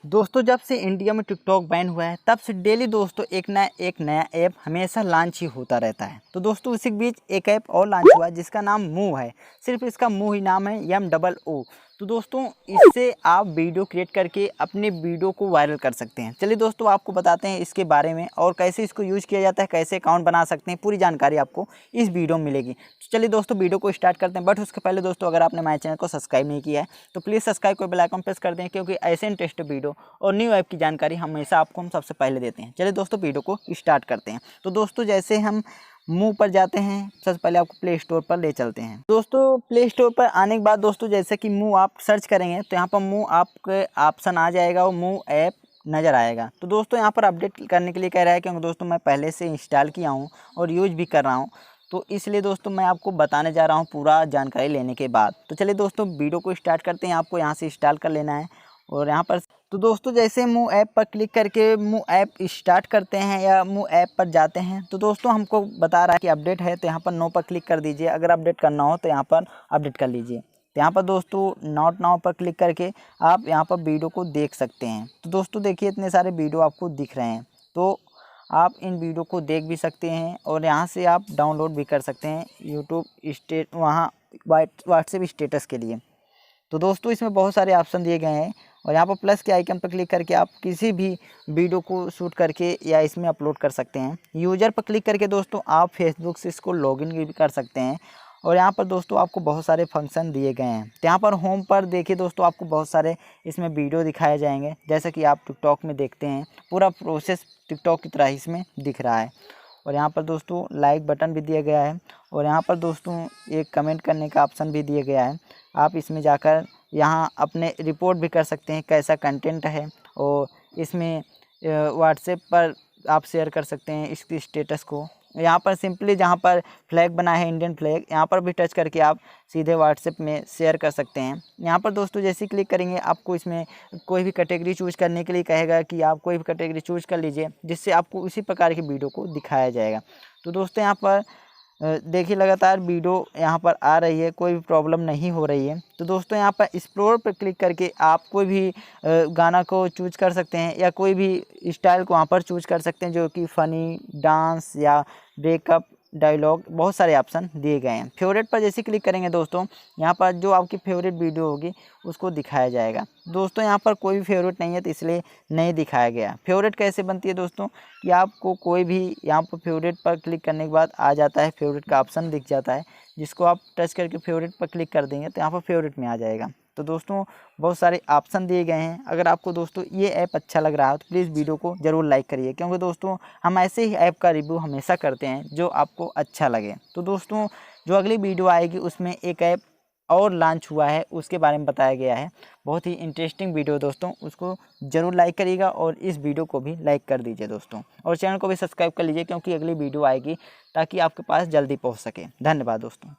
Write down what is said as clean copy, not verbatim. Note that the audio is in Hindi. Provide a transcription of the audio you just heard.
दोस्तों जब से इंडिया में टिकटॉक बैन हुआ है तब से डेली दोस्तों एक नया ऐप हमेशा लॉन्च ही होता रहता है। तो दोस्तों उसी के बीच एक ऐप और लॉन्च हुआ है जिसका नाम मूव है। सिर्फ इसका मूव ही नाम है MOO। तो दोस्तों इससे आप वीडियो क्रिएट करके अपने वीडियो को वायरल कर सकते हैं। चलिए दोस्तों आपको बताते हैं इसके बारे में और कैसे इसको यूज़ किया जाता है, कैसे अकाउंट बना सकते हैं, पूरी जानकारी आपको इस वीडियो में मिलेगी। तो चलिए दोस्तों वीडियो को स्टार्ट करते हैं। बट उसके पहले दोस्तों अगर आपने हमारे चैनल को सब्सक्राइब नहीं किया है तो प्लीज़ सब्सक्राइब को बेल आइकन प्रेस कर दें, क्योंकि ऐसे इंटरेस्ट वीडियो और न्यू ऐप की जानकारी हमेशा आपको हम सबसे पहले देते हैं। चलिए दोस्तों वीडियो को स्टार्ट करते हैं। तो दोस्तों जैसे हम मूव पर जाते हैं, सबसे पहले आपको प्ले स्टोर पर ले चलते हैं। दोस्तों प्ले स्टोर पर आने के बाद दोस्तों जैसे कि मूव आप सर्च करेंगे तो यहाँ पर मूव आपके ऑप्शन आ जाएगा और मूव ऐप नज़र आएगा। तो दोस्तों यहाँ पर अपडेट करने के लिए कह रहा है, क्योंकि दोस्तों मैं पहले से इंस्टॉल किया हूँ और यूज भी कर रहा हूँ, तो इसलिए दोस्तों मैं आपको बताने जा रहा हूँ पूरा जानकारी लेने के बाद। तो चलिए दोस्तों वीडियो को स्टार्ट करते हैं। आपको यहाँ से इंस्टॉल कर लेना है और यहाँ पर तो दोस्तों जैसे मूव ऐप पर क्लिक करके मूव ऐप स्टार्ट करते हैं या मूव ऐप पर जाते हैं तो दोस्तों हमको बता रहा है कि अपडेट है, तो यहाँ पर नो पर क्लिक कर दीजिए। अगर अपडेट करना हो तो यहाँ पर अपडेट कर लीजिए। तो यहाँ पर दोस्तों नॉट नाउ पर क्लिक करके आप यहाँ पर वीडियो को देख सकते हैं। तो दोस्तों देखिए इतने सारे वीडियो आपको दिख रहे हैं, तो आप इन वीडियो को देख भी सकते हैं और यहाँ से आप डाउनलोड भी कर सकते हैं यूट्यूब वहाँ व्हाट्सएप स्टेटस के लिए। तो दोस्तों इसमें बहुत सारे ऑप्शन दिए गए हैं और यहाँ पर प्लस के आइकन पर क्लिक करके आप किसी भी वीडियो को शूट करके या इसमें अपलोड कर सकते हैं। यूज़र पर क्लिक करके दोस्तों आप फेसबुक से इसको लॉगिन भी कर सकते हैं और यहाँ पर दोस्तों आपको बहुत सारे फंक्शन दिए गए हैं। तो यहाँ पर होम पर देखिए दोस्तों आपको बहुत सारे इसमें वीडियो दिखाए जाएंगे, जैसे कि आप टिकटॉक में देखते हैं। पूरा प्रोसेस टिकटॉक की तरह इसमें दिख रहा है और यहाँ पर दोस्तों लाइक बटन भी दिया गया है और यहाँ पर दोस्तों एक कमेंट करने का ऑप्शन भी दिया गया है। आप इसमें जाकर यहाँ अपने रिपोर्ट भी कर सकते हैं कैसा कंटेंट है और इसमें व्हाट्सएप पर आप शेयर कर सकते हैं इसकी स्टेटस को। यहाँ पर सिंपली जहाँ पर फ्लैग बना है इंडियन फ्लैग, यहाँ पर भी टच करके आप सीधे व्हाट्सएप में शेयर कर सकते हैं। यहाँ पर दोस्तों जैसे क्लिक करेंगे आपको इसमें कोई भी कैटेगरी चूज़ करने के लिए कहेगा कि आप कोई भी कैटेगरी चूज़ कर लीजिए, जिससे आपको उसी प्रकार की वीडियो को दिखाया जाएगा। तो दोस्तों यहाँ पर देखिए लगातार वीडियो यहाँ पर आ रही है, कोई भी प्रॉब्लम नहीं हो रही है। तो दोस्तों यहाँ पर एक्सप्लोर पर क्लिक करके आप कोई भी गाना को चूज कर सकते हैं या कोई भी स्टाइल को वहाँ पर चूज कर सकते हैं, जो कि फ़नी, डांस या ब्रेकअप, डायलॉग, बहुत सारे ऑप्शन दिए गए हैं। फेवरेट पर जैसे क्लिक करेंगे दोस्तों यहाँ पर जो आपकी फेवरेट वीडियो होगी उसको दिखाया जाएगा। दोस्तों यहाँ पर कोई भी फेवरेट नहीं है तो इसलिए नहीं दिखाया गया। फेवरेट कैसे बनती है दोस्तों कि आपको कोई भी यहाँ पर फेवरेट पर क्लिक करने के बाद आ जाता है, फेवरेट का ऑप्शन दिख जाता है, जिसको आप टच करके फेवरेट पर क्लिक कर देंगे तो यहाँ पर फेवरेट में आ जाएगा। तो दोस्तों बहुत सारे ऑप्शन दिए गए हैं। अगर आपको दोस्तों ये ऐप अच्छा लग रहा है तो प्लीज़ वीडियो को ज़रूर लाइक करिए, क्योंकि दोस्तों हम ऐसे ही ऐप का रिव्यू हमेशा करते हैं जो आपको अच्छा लगे। तो दोस्तों जो अगली वीडियो आएगी उसमें एक ऐप और लॉन्च हुआ है उसके बारे में बताया गया है। बहुत ही इंटरेस्टिंग वीडियो दोस्तों, उसको ज़रूर लाइक करिएगा और इस वीडियो को भी लाइक कर दीजिए दोस्तों, और चैनल को भी सब्सक्राइब कर लीजिए, क्योंकि अगली वीडियो आएगी ताकि आपके पास जल्दी पहुंच सके। धन्यवाद दोस्तों।